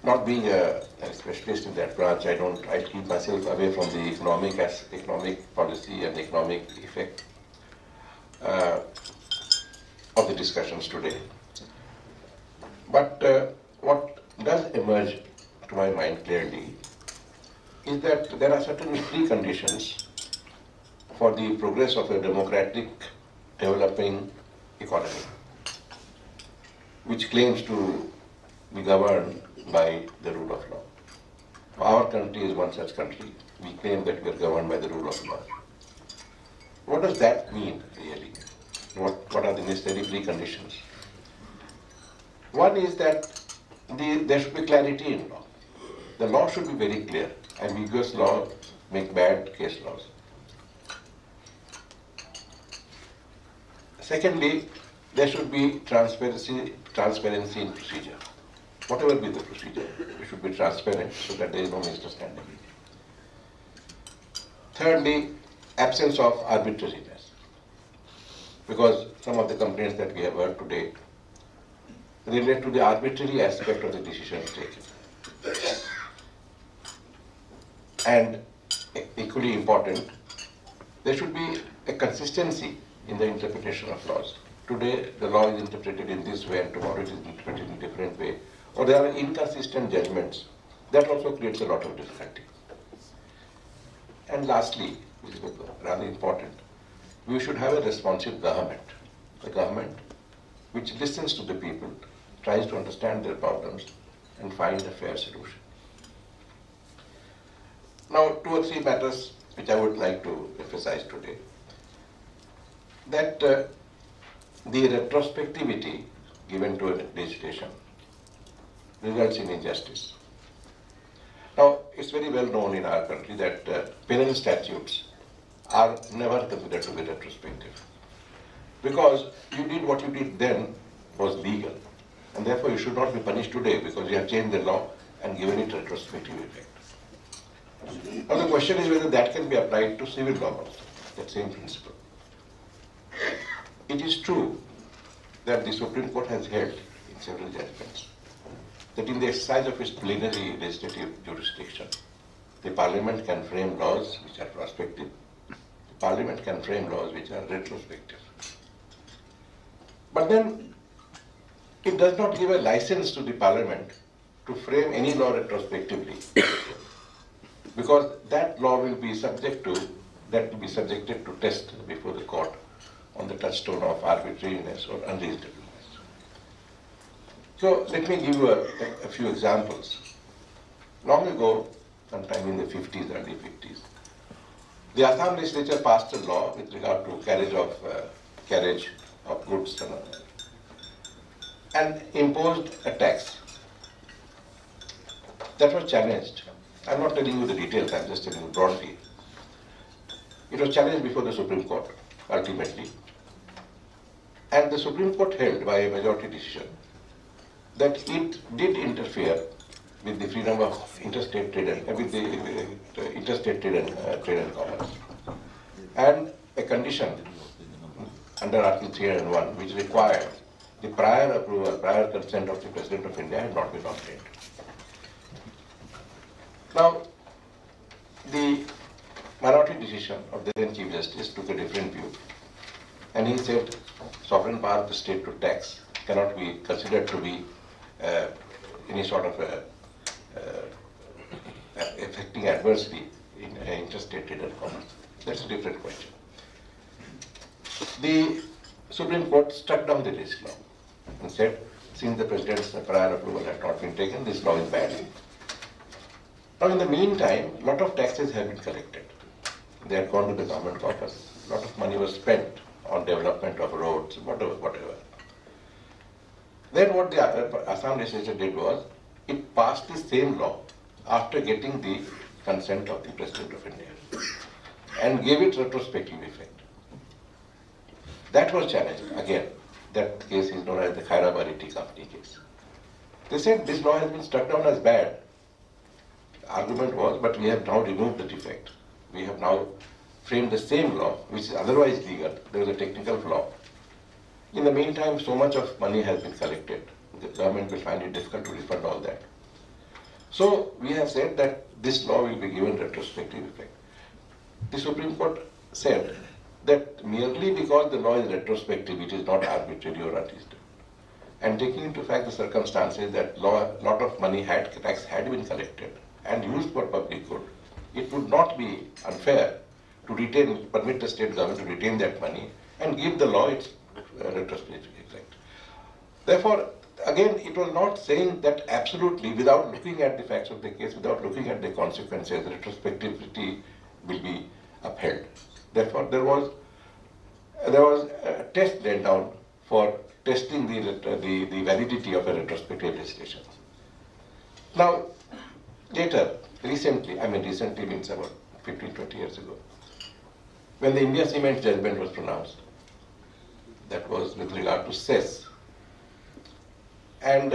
Not being a specialist in that branch, I keep myself away from the economic policy and economic effect uh, of the discussions today. But what does emerge to my mind clearly is that there are certain preconditions for the progress of a democratic, developing economy, which claims to be governed by the rule of law. Our country is one such country. We claim that we are governed by the rule of law. What does that mean, really? What are the necessary preconditions? One is that there should be clarity in law. The law should be very clear. Ambiguous law make bad case laws. Secondly, there should be transparency in procedure. Whatever be the procedure, it should be transparent so that there is no misunderstanding. Thirdly, absence of arbitrariness. Because some of the complaints that we have heard today relate to the arbitrary aspect of the decisions taken. And equally important, there should be a consistency in the interpretation of laws. Today, the law is interpreted in this way and tomorrow it is interpreted in a different way. Or there are inconsistent judgments. That also creates a lot of difficulty. And lastly, which is rather important, we should have a responsive government. A government which listens to the people, tries to understand their problems and find a fair solution. Now, 2 or 3 matters which I would like to emphasize today. That the retrospectivity given to a legislation results in injustice. Now, it's very well known in our country that penal statutes are never considered to be retrospective. Because you did what you did then was legal. And therefore you should not be punished today because you have changed the law and given it retrospective effect. Now the question is whether that can be applied to civil law also, that same principle. It is true that the Supreme Court has held in several judgments that in the exercise of its plenary legislative jurisdiction, the Parliament can frame laws which are prospective. The Parliament can frame laws which are retrospective. But then it does not give a license to the Parliament to frame any law retrospectively, because that law will be subjected to test before the court on the touchstone of arbitrariness or unreasonableness. So let me give you a few examples. Long ago, sometime in the 50s, early 50s, the Assam legislature passed a law with regard to carriage of goods and imposed a tax. That was challenged. I'm not telling you the details, I'm just telling you broadly. It was challenged before the Supreme Court, ultimately. And the Supreme Court held by a majority decision that it did interfere with the freedom of interstate trade and trade and commerce. And a condition under Article 301 which required the prior approval, prior consent of the President of India had not been obtained. Now, the minority decision of the then Chief Justice took a different view, and he said sovereign power of the state to tax cannot be considered to be any sort of affecting adversely in interstate trade and commerce. That's a different question. The Supreme Court struck down this law and said, since the President's prior approval had not been taken, this law is bad. Now, in the meantime, a lot of taxes have been collected. They had gone to the government coffers. A lot of money was spent on development of roads, whatever. Then what the Assam legislature did was, it passed the same law after getting the consent of the President of India and gave it retrospective effect. That was challenged. Again, that case is known as the Khairabari Tea Company case. They said this law has been struck down as bad. The argument was, but we have now removed the defect. We have now framed the same law, which is otherwise legal. There was a technical flaw. In the meantime, so much of money has been collected. The government will find it difficult to refund all that. So we have said that this law will be given retrospective effect. The Supreme Court said that merely because the law is retrospective, it is not arbitrary or unreasonable. And taking into fact the circumstances that lot of money tax had been collected and used for public good, it would not be unfair to permit the state government to retain that money and give the law its retrospective effect. Therefore, again, it was not saying that absolutely, without looking at the facts of the case, without looking at the consequences, retrospectivity will be upheld. Therefore, there was a test laid down for testing the validity of a retrospective legislation. Now, later, recently means about 15-20 years ago, when the India Cement judgment was pronounced, that was with regard to cess. And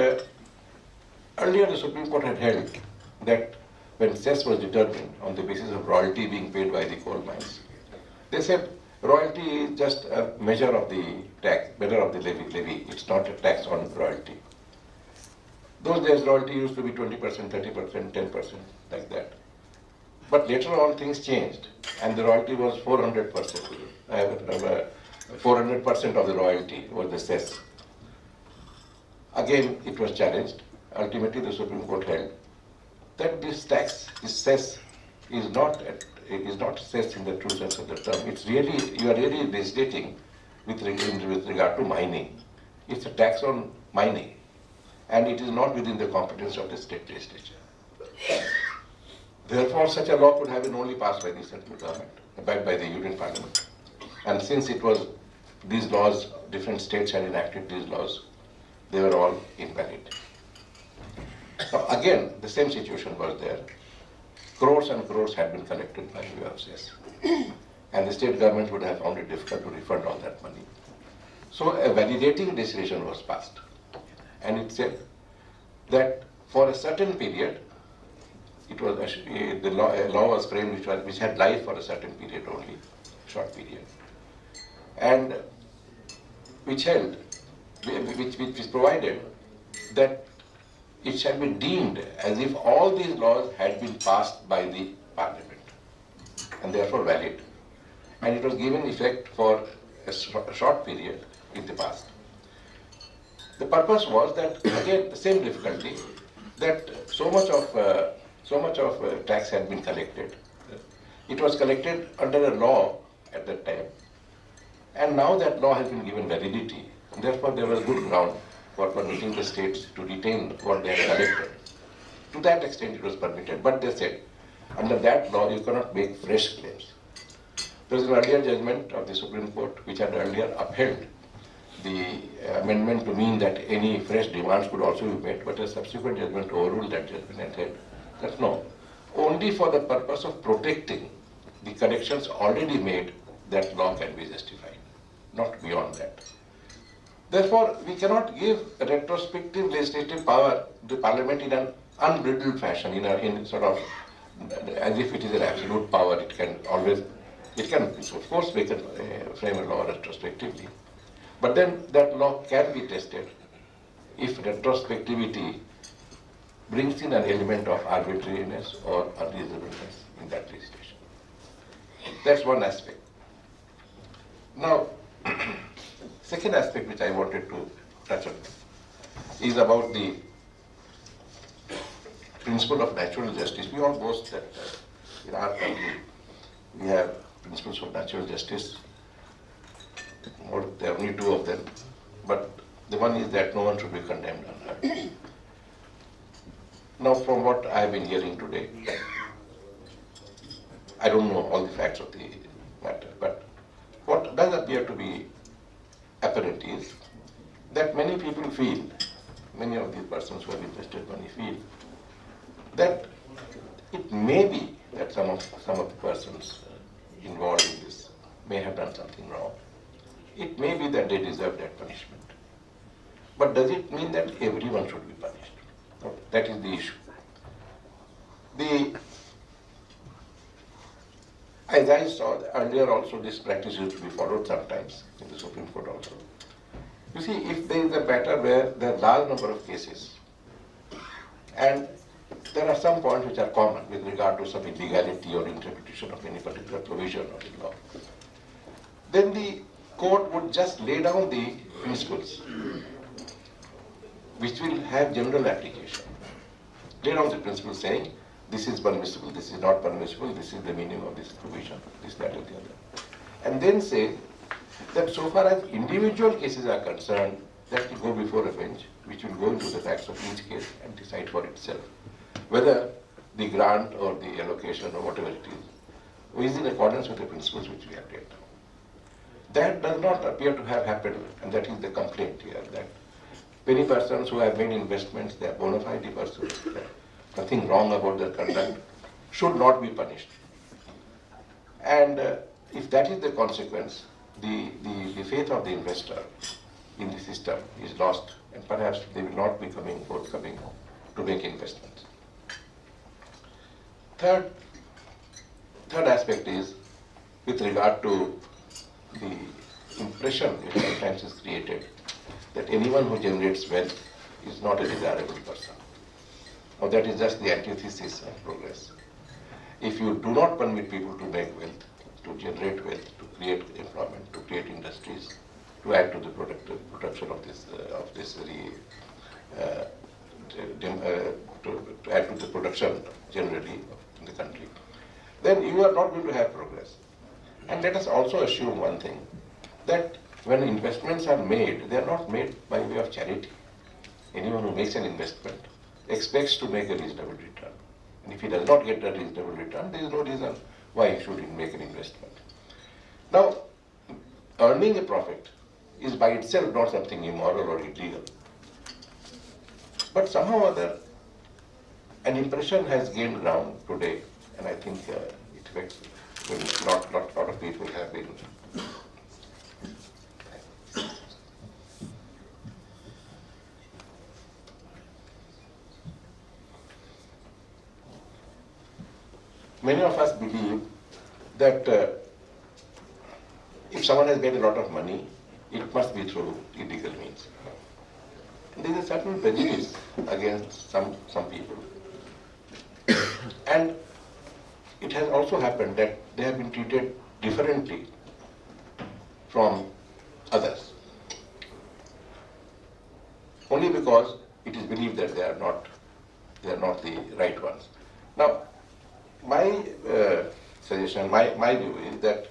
earlier the Supreme Court had held that when cess was determined on the basis of royalty being paid by the coal mines, they said royalty is just a measure of the tax, measure of the levy. It's not a tax on royalty. Those days royalty used to be 20%, 30%, 10%, like that. But later on things changed and the royalty was 400%. 400% of the royalty was the cess. Again, it was challenged. Ultimately, the Supreme Court held that this cess, is not cess in the true sense of the term. It's really, you are really legislating with regard to mining. It's a tax on mining, and it is not within the competence of the state legislature. Therefore, such a law could have been only passed by the central government, by the Union Parliament. And since it was these laws, different states had enacted these laws, they were all invalid. Now again, the same situation was there. Crores and crores had been collected by way of cess. And the state government would have found it difficult to refund all that money. So a validating decision was passed. And it said that for a certain period, it was a law was framed which had life for a certain period only, short period, and which provided that it shall be deemed as if all these laws had been passed by the Parliament and therefore valid. And it was given effect for a short period in the past. The purpose was that, again, the same difficulty, that so much of tax had been collected. It was collected under a law at that time, and now that law has been given validity. Therefore, there was good ground for permitting the states to retain what they had collected. To that extent, it was permitted, but they said, under that law, you cannot make fresh claims. There was an earlier judgment of the Supreme Court which had earlier upheld the amendment to mean that any fresh demands could also be made, but a subsequent judgment overruled that judgment and said that no, only for the purpose of protecting the collections already made, that law can be justified, not beyond that. Therefore, we cannot give a retrospective legislative power to Parliament in an unbridled fashion, in sort of as if it is an absolute power. It can, of course, make frame a law retrospectively. But then that law can be tested if retrospectivity brings in an element of arbitrariness or unreasonableness in that legislation. That's one aspect. Now, second aspect which I wanted to touch on is about the principle of natural justice. We all boast that in our country we have principles of natural justice. There are only two of them, but the one is that no one should be condemned unheard. Now, from what I have been hearing today, I don't know all the facts of the matter, but what does appear to be apparent is that many people feel, many of these persons who have invested money feel, that it may be that some of the persons involved in this may have done something wrong. It may be that they deserve that punishment. But does it mean that everyone should be punished? No, that is the issue. As I saw earlier also, this practice used to be followed sometimes in the Supreme Court also. You see, if there is a matter where there are a large number of cases and there are some points which are common with regard to some illegality or interpretation of any particular provision of the law. Then the court would just lay down the principles which will have general application. Lay down the principles saying this is permissible, this is not permissible, this is the meaning of this provision, this, that, and the other. And then say that so far as individual cases are concerned, that will go before a bench, which will go into the facts of each case and decide for itself whether the grant or the allocation or whatever it is in accordance with the principles which we have laid down. That does not appear to have happened, and that is the complaint here, that many persons who have made investments, they are bona fide persons, nothing wrong about their conduct, should not be punished. And if that is the consequence, the faith of the investor in the system is lost, and perhaps they will not be forthcoming to make investments. Third aspect is with regard to the impression which sometimes is created that anyone who generates wealth is not a desirable person. Now that is just the antithesis of progress. If you do not permit people to make wealth, to generate wealth, to create employment, to create industries, to add to the production of to add to the production generally in the country, then you are not going to have progress. And let us also assume one thing, that when investments are made, they are not made by way of charity. Anyone who makes an investment expects to make a reasonable return. And if he does not get a reasonable return, there is no reason why he should make an investment. Now, earning a profit is by itself not something immoral or illegal. But somehow or other, an impression has gained ground today, and I think it affects a lot of people have been. Many of us believe that if someone has made a lot of money, it must be through illegal means. And there is a certain prejudice against some people. And it has also happened that they have been treated differently from others, only because it is believed that they are not the right ones. Now, my suggestion, my view is that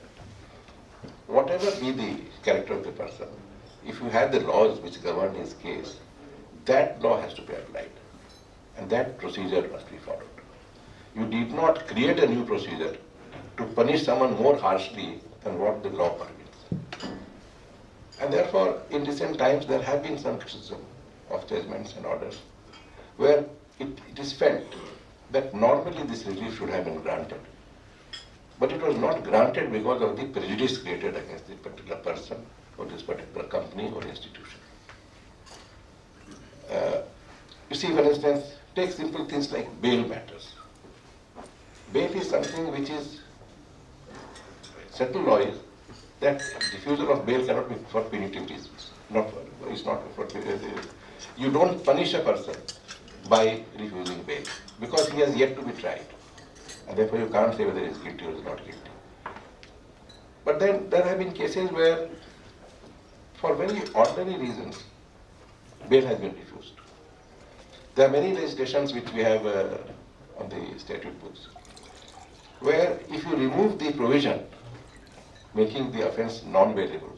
whatever be the character of the person, if you have the laws which govern his case, that law has to be applied, and that procedure must be followed. You did not create a new procedure to punish someone more harshly than what the law permits. And therefore, in recent times, there have been some criticism of judgments and orders where it is felt that normally this relief should have been granted. But it was not granted because of the prejudice created against this particular person or this particular company or institution. You see, for instance, take simple things like bail matters. Bail is something which is, settled law is that refusal of bail cannot be for punitive reasons. You don't punish a person by refusing bail because he has yet to be tried. And therefore you can't say whether he is guilty or is not guilty. But then there have been cases where, for very ordinary reasons, bail has been refused. There are many legislations which we have on the statute books, where if you remove the provision making the offence non-bailable,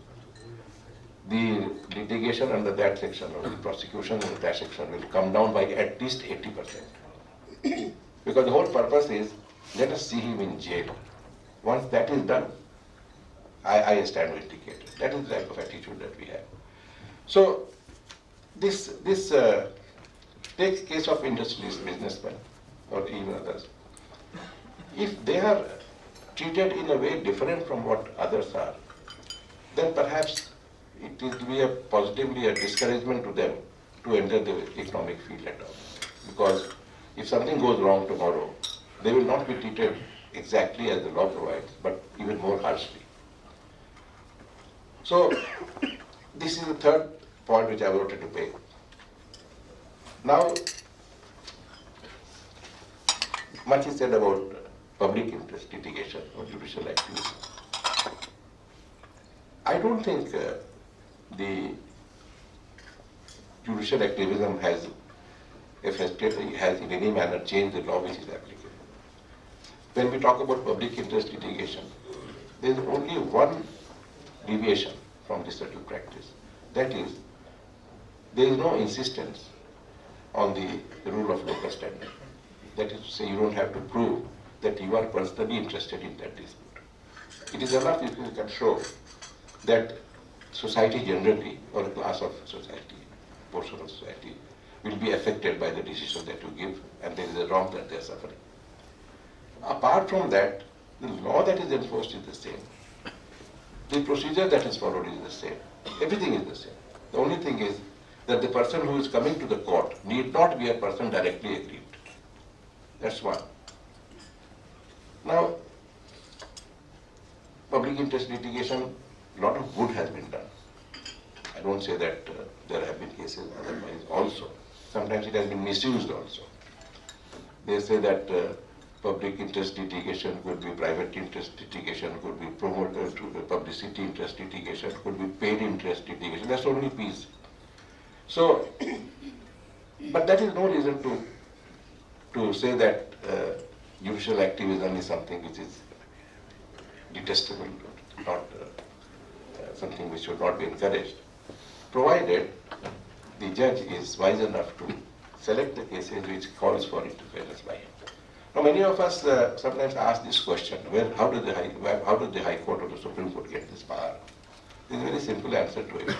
the litigation under that section or the prosecution under that section will come down by at least 80%. Because the whole purpose is, let us see him in jail. Once that is done, I stand vindicated. That is the type of attitude that we have. So, this takes case of industrialists, businessmen, or even others. If they are treated in a way different from what others are, then perhaps it will be positively a discouragement to them to enter the economic field at all. Because if something goes wrong tomorrow, they will not be treated exactly as the law provides, but even more harshly. So, this is the third point which I wanted to make. Now, Much is said about public interest litigation or judicial activism. I don't think the judicial activism has in any manner changed the law which is applicable. When we talk about public interest litigation, there is only one deviation from this settled practice. That is, there is no insistence on the rule of locus standi. That is to say, you don't have to prove that you are personally interested in that dispute. It is enough if you can show that society generally, or a class of society, portion of society, will be affected by the decision that you give, and there is a wrong that they are suffering. Apart from that, the law that is enforced is the same. The procedure that is followed is the same. Everything is the same. The only thing is that the person who is coming to the court need not be a person directly aggrieved. That's one. Now, public interest litigation, a lot of good has been done. I don't say that there have been cases otherwise also. Sometimes it has been misused also. They say that public interest litigation could be private interest litigation, could be promoted to the publicity interest litigation, could be paid interest litigation. That's only piece. So, but that is no reason to say that judicial activism is something which is detestable, not something which should not be encouraged, provided the judge is wise enough to select the cases which calls for interference by him. Now, many of us sometimes ask this question: how did the High Court or the Supreme Court get this power? There is a very simple answer to it.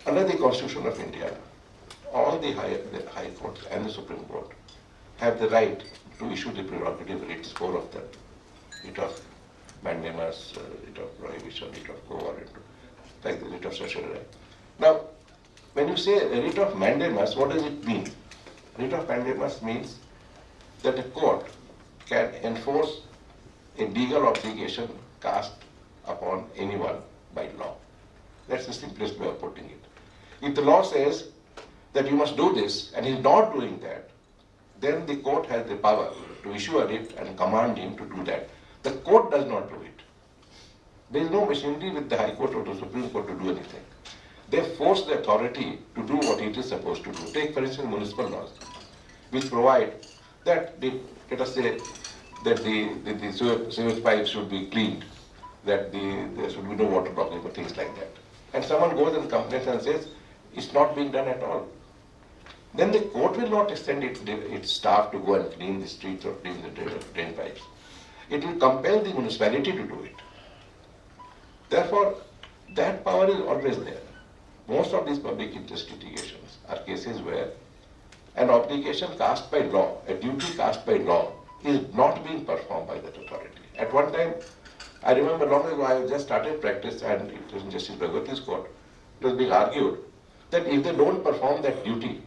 Under the Constitution of India, all the high courts and the Supreme Court have the right to issue the prerogative writs, 4 of them: writ of mandamus, writ of prohibition, writ of quo warranto, like the writ of certiorari. Now, when you say a writ of mandamus, what does it mean? Writ of mandamus means that a court can enforce a legal obligation cast upon anyone by law. That's the simplest way of putting it. If the law says that you must do this and he is not doing that, then the court has the power to issue a writ and command him to do that. The court does not do it. There is no machinery with the High Court or the Supreme Court to do anything. They force the authority to do what it is supposed to do. Take, for instance, municipal laws, which provide that, let us say, that the sewage pipes should be cleaned, that there should be no water blocking or things like that. And someone goes and complains and says, it's not being done at all. Then the court will not extend its staff to go and clean the streets or clean the drain pipes. It will compel the municipality to do it. Therefore, that power is always there. Most of these public interest litigations are cases where an obligation cast by law, a duty cast by law, is not being performed by that authority. At one time, I remember long ago, I just started practice, and it was in Justice Bhagwati's court. It was being argued that if they don't perform that duty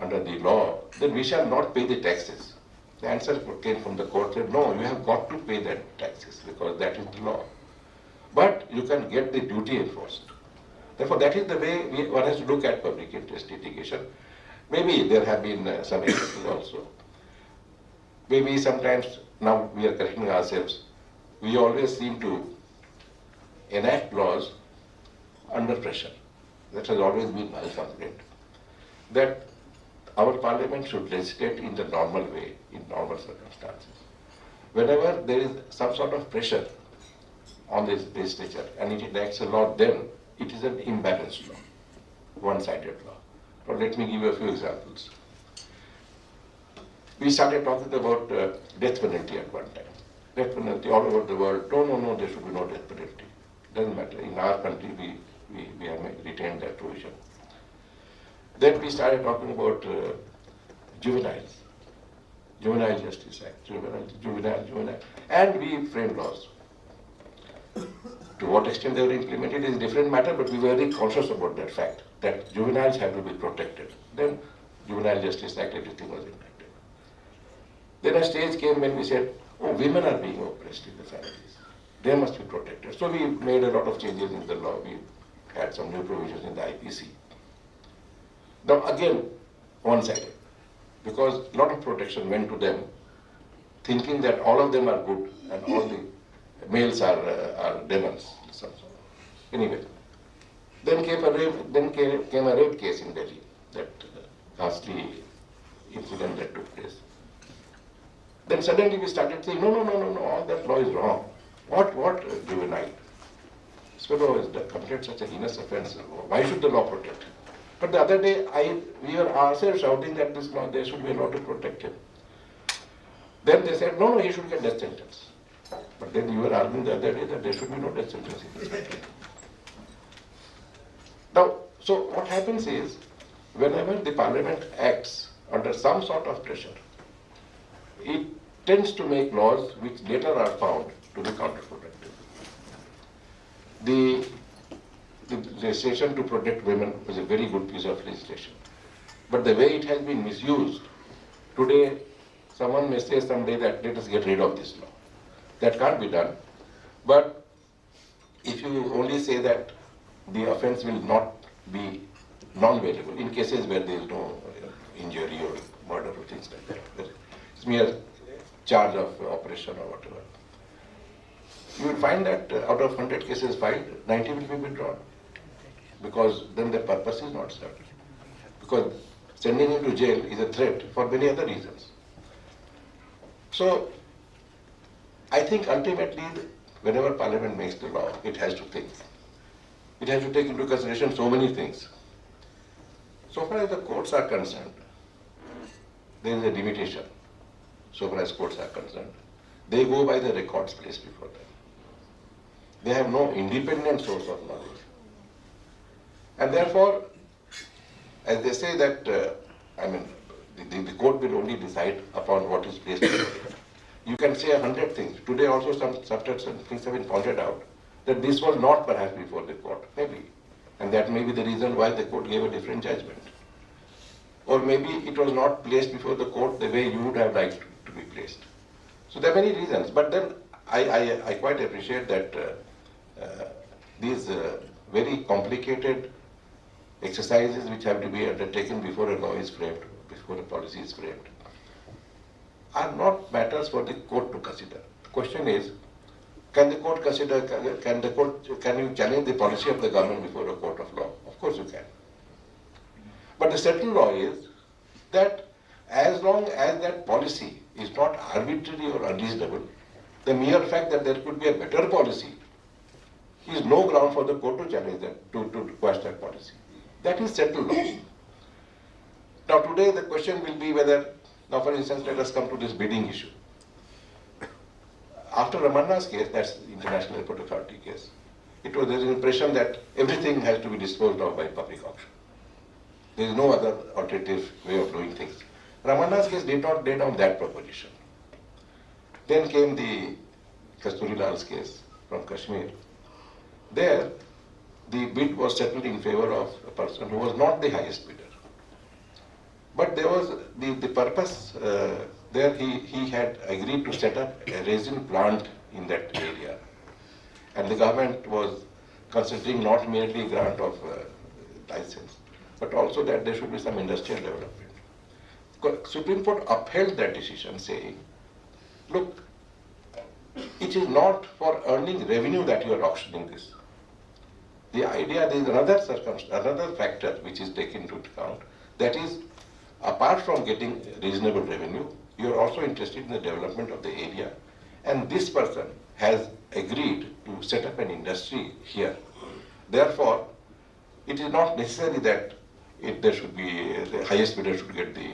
under the law, then we shall not pay the taxes. The answer came from the court said, no, you have got to pay that taxes because that is the law. But you can get the duty enforced. Therefore, that is the way one has to look at public interest litigation. Maybe there have been some exceptions also. Maybe sometimes, now we are correcting ourselves, we always seem to enact laws under pressure. That has always been my complaint. That our parliament should legislate in the normal way, in normal circumstances. Whenever there is some sort of pressure on this legislature and it enacts a law, then it is an imbalanced law, one-sided law. Now let me give you a few examples. We started talking about death penalty at one time. Death penalty all over the world. No, there should be no death penalty. Doesn't matter. In our country, we have retained that provision. Then we started talking about juveniles, Juvenile Justice Act, juvenile, and we framed laws. To what extent they were implemented is a different matter, but we were very conscious about that fact, that juveniles have to be protected. Then Juvenile Justice Act, everything was enacted. Then a stage came when we said, oh, women are being oppressed in the families. They must be protected. So we made a lot of changes in the law. We had some new provisions in the IPC. Now again, one-sided. because a lot of protection went to them, thinking that all of them are good and all the males are demons. Anyway, then came a rape case in Delhi, that ghastly incident that took place. Then suddenly we started saying, no, all that law is wrong. What juvenile? This fellow has committed such a heinous offense. Why should the law protect him? But the other day, we were ourselves shouting that this law, there should be a law to protect him. Then they said, no, he should get death sentence. But then you were arguing the other day that there should be no death sentence in this country. Now, so what happens is, whenever the parliament acts under some sort of pressure, it tends to make laws which later are found to be counterproductive. The legislation to protect women was a very good piece of legislation. But the way it has been misused, today someone may say someday that let us get rid of this law. That can't be done. But if you only say that the offense will not be non-bailable in cases where there is no injury or murder or things like that, it's mere charge of operation or whatever, you will find that out of 100 cases filed, 90 will be withdrawn, because then the purpose is not served. Because sending him to jail is a threat for many other reasons. So, I think ultimately, whenever Parliament makes the law, it has to think. It has to take into consideration so many things. So far as the courts are concerned, there is a limitation. So far as courts are concerned, they go by the records placed before them. They have no independent source of knowledge. And therefore, as they say that, the court will only decide upon what is placed before them. You can say 100 things. Today also some things have been pointed out that this was not perhaps before the court, maybe. And that may be the reason why the court gave a different judgment. Or maybe it was not placed before the court the way you would have liked to be placed. So there are many reasons. But then I quite appreciate that these very complicated exercises which have to be undertaken before a law is framed, before a policy is framed, are not matters for the court to consider. The question is, can the court consider, can you challenge the policy of the government before a court of law? Of course you can. But the settled law is that as long as that policy is not arbitrary or unreasonable, the mere fact that there could be a better policy is no ground for the court to challenge that, to quash that policy. That is settled law. Now today the question will be whether, now for instance, let us come to this bidding issue. After Ramanna's case, that's the International Airport Authority case, there is an impression that everything has to be disposed of by public auction. There is no other alternative way of doing things. Ramanna's case did not lay down that proposition. Then came the Kasturilal's case from Kashmir. There, the bid was settled in favor of a person who was not the highest bidder. But there was the purpose, there he had agreed to set up a resin plant in that area. And the government was considering not merely grant of license, but also that there should be some industrial development. Supreme Court upheld that decision, saying, look, it is not for earning revenue that you are auctioning this. The idea, there is another factor which is taken into account, that is, apart from getting reasonable revenue, you are also interested in the development of the area. And this person has agreed to set up an industry here. Therefore, it is not necessary that there should be, the highest bidder should get the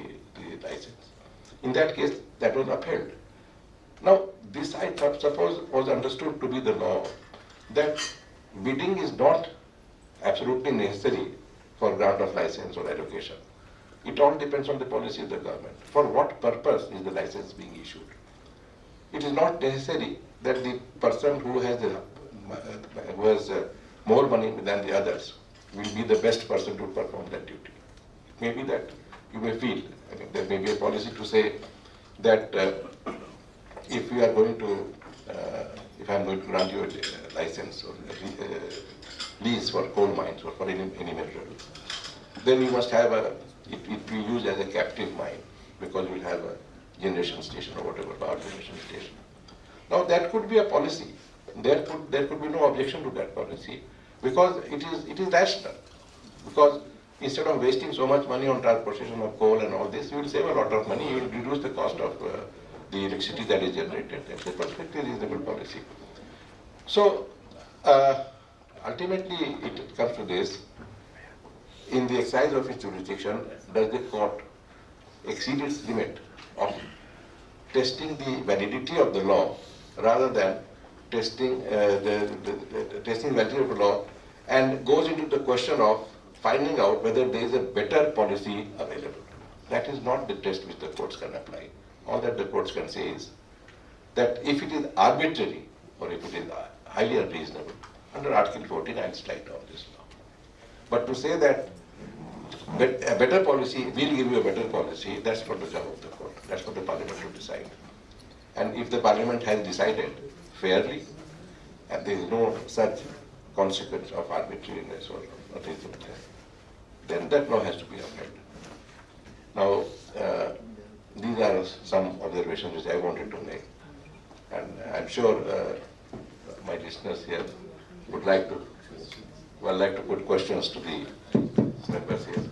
license. In that case, that was upheld. Now, this I suppose was understood to be the law, that bidding is not absolutely necessary for grant of license or allocation. It all depends on the policy of the government. For what purpose is the license being issued? It is not necessary that the person who has more money than the others will be the best person to perform that duty. It may be that you may feel, there may be a policy to say that if we are going to, if I am going to grant you a license or a lease for coal mines or for any mineral, then you must have it be used as a captive mine. because we'll have a generation station or whatever, power generation station. Now that could be a policy. There could be no objection to that policy because it is rational. Because instead of wasting so much money on transportation of coal and all this, you will save a lot of money. You will reduce the cost of the electricity that is generated. That's a perfectly reasonable policy. So ultimately, it comes to this: in the exercise of its jurisdiction, does the court exceed its limit of testing the validity of the law rather than testing testing validity of the law, and goes into the question of finding out whether there is a better policy available? That is not the test which the courts can apply. All that the courts can say is that if it is arbitrary or if it is highly unreasonable, under Article 14 I will strike down this law. But to say that a better policy, we'll give you a better policy, that's not the job of the court. That's for the parliament to decide. And if the parliament has decided fairly, and there is no such consequence of arbitrariness or unreasonableness, then that law has to be upheld. Now, these are some observations which I wanted to make, and I'm sure my listeners here would like to put questions to the members here.